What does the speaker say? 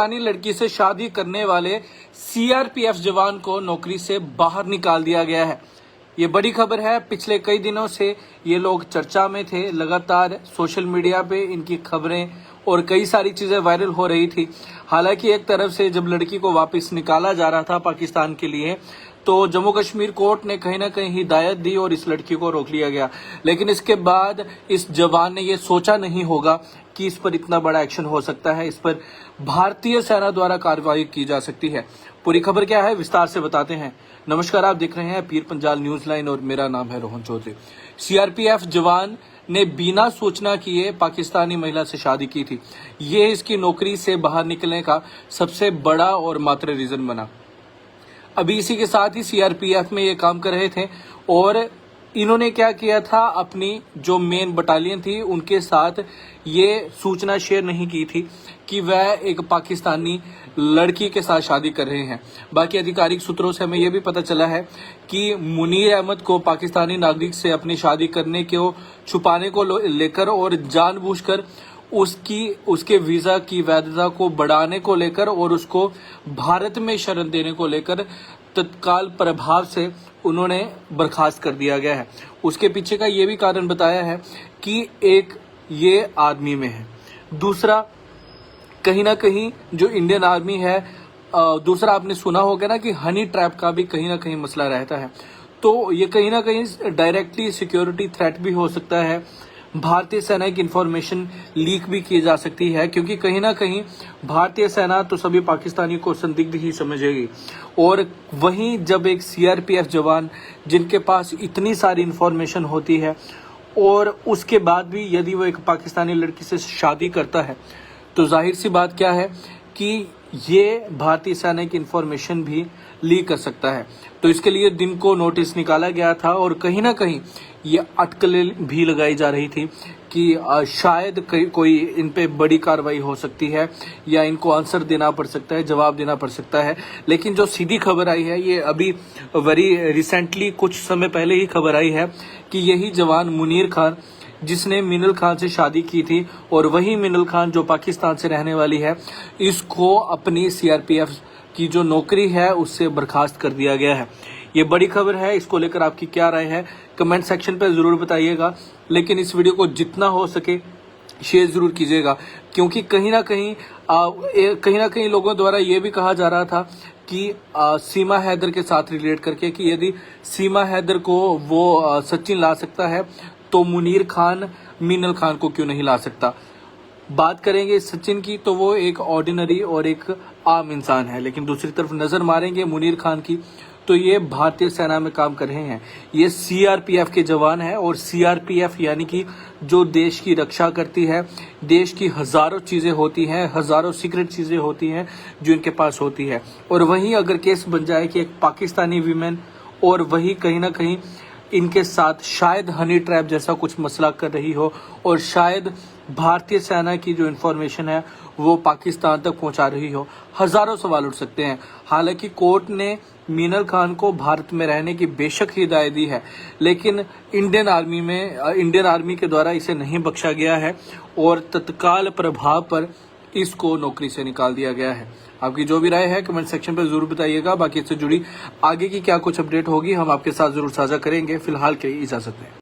पाकिस्तानी लड़की से शादी करने वाले सीआरपीएफ जवान को नौकरी से बाहर निकाल दिया गया है। ये बड़ी खबर है। पिछले कई दिनों से ये लोग चर्चा में थे। लगातार सोशल मीडिया पे इनकी खबरें और कई सारी चीजें वायरल हो रही थी। हालांकि एक तरफ से जब लड़की को वापस निकाला जा रहा था पाकिस्तान के लिए, तो जम्मू कश्मीर कोर्ट ने कहीं ना कहीं हिदायत दी और इस लड़की को रोक लिया गया। लेकिन इसके बाद इस जवान ने ये सोचा नहीं होगा कि इस पर इतना बड़ा एक्शन हो सकता है, इस पर भारतीय सेना द्वारा कार्रवाई की जा सकती है। पूरी खबर क्या है, विस्तार से बताते हैं। नमस्कार, आप देख रहे हैं पीर पंजाल न्यूज लाइन और मेरा नाम है रोहन चौधरी। सीआरपीएफ जवान ने बिना सूचना किए पाकिस्तानी महिला से शादी की थी। ये इसकी नौकरी से बाहर निकलने का सबसे बड़ा और मात्र रीजन बना। अभी इसी के साथ ही सीआरपीएफ में ये काम कर रहे थे और इन्होंने क्या किया था, अपनी जो मेन बटालियन थी उनके साथ ये सूचना शेयर नहीं की थी कि वह एक पाकिस्तानी लड़की के साथ शादी कर रहे हैं। बाकी आधिकारिक सूत्रों से हमें यह भी पता चला है कि मुनीर अहमद को पाकिस्तानी नागरिक से अपनी शादी करने को छुपाने को लेकर और जानबूझकर उसके वीजा की वैधता को बढ़ाने को लेकर और उसको भारत में शरण देने को लेकर तत्काल प्रभाव से उन्होंने बर्खास्त कर दिया गया है। उसके पीछे का ये भी कारण बताया है कि एक ये आर्मी में है, दूसरा कहीं ना कहीं जो इंडियन आर्मी है, दूसरा आपने सुना होगा ना कि हनी ट्रैप का भी कहीं ना कहीं मसला रहता है। तो ये कहीं ना कहीं डायरेक्टली सिक्योरिटी थ्रेट भी हो सकता है। भारतीय सेना की इंफॉर्मेशन लीक भी की जा सकती है, क्योंकि कहीं ना कहीं भारतीय सेना तो सभी पाकिस्तानी को संदिग्ध ही समझेगी। और वहीं जब एक सीआरपीएफ जवान जिनके पास इतनी सारी इंफॉर्मेशन होती है और उसके बाद भी यदि वो एक पाकिस्तानी लड़की से शादी करता है, तो जाहिर सी बात क्या है कि ये भारतीय सेना की इंफॉर्मेशन भी लीक कर सकता है। तो इसके लिए दिन को नोटिस निकाला गया था और कहीं ना कहीं ये अटकलें भी लगाई जा रही थी कि शायद कोई इन पे बड़ी कार्रवाई हो सकती है या इनको आंसर देना पड़ सकता है, जवाब देना पड़ सकता है। लेकिन जो सीधी खबर आई है, ये अभी वेरी रिसेंटली कुछ समय पहले ही खबर आई है कि यही जवान मुनीर खान, जिसने मिनल खान से शादी की थी और वही मिनल खान जो पाकिस्तान से रहने वाली है, इसको अपनी सीआरपीएफ की जो नौकरी है उससे बर्खास्त कर दिया गया है। ये बड़ी खबर है। इसको लेकर आपकी क्या राय है, कमेंट सेक्शन पर जरूर बताइएगा। लेकिन इस वीडियो को जितना हो सके शेयर जरूर कीजिएगा, क्योंकि कहीं ना कहीं लोगों द्वारा ये भी कहा जा रहा था कि सीमा हैदर के साथ रिलेट करके कि यदि सीमा हैदर को वो सचिन ला सकता है तो मुनीर खान मिनल खान को क्यों नहीं ला सकता। बात करेंगे सचिन की तो वो एक ऑर्डिनरी और एक आम इंसान है, लेकिन दूसरी तरफ नजर मारेंगे मुनीर खान की तो ये भारतीय सेना में काम कर रहे हैं। ये सीआरपीएफ के जवान हैं और सीआरपीएफ यानी कि जो देश की रक्षा करती है, देश की हजारों चीजें होती हैं, हजारों सीक्रेट चीजें होती हैं जो इनके पास होती है। और वहीं अगर केस बन जाए कि एक पाकिस्तानी वीमेन और वही कहीं ना कहीं इनके साथ शायद हनी ट्रैप जैसा कुछ मसला कर रही हो और शायद भारतीय सेना की जो इन्फॉर्मेशन है वो पाकिस्तान तक पहुंचा रही हो, हजारों सवाल उठ सकते हैं। हालांकि कोर्ट ने मिनल खान को भारत में रहने की बेशक हिदायत दी है, लेकिन इंडियन आर्मी के द्वारा इसे नहीं बख्शा गया है और तत्काल प्रभाव पर इसको नौकरी से निकाल दिया गया है। आपकी जो भी राय है कमेंट सेक्शन पर जरूर बताइएगा। बाकी इससे जुड़ी आगे की क्या कुछ अपडेट होगी हम आपके साथ जरूर साझा करेंगे। फिलहाल के लिए इजाजत दें।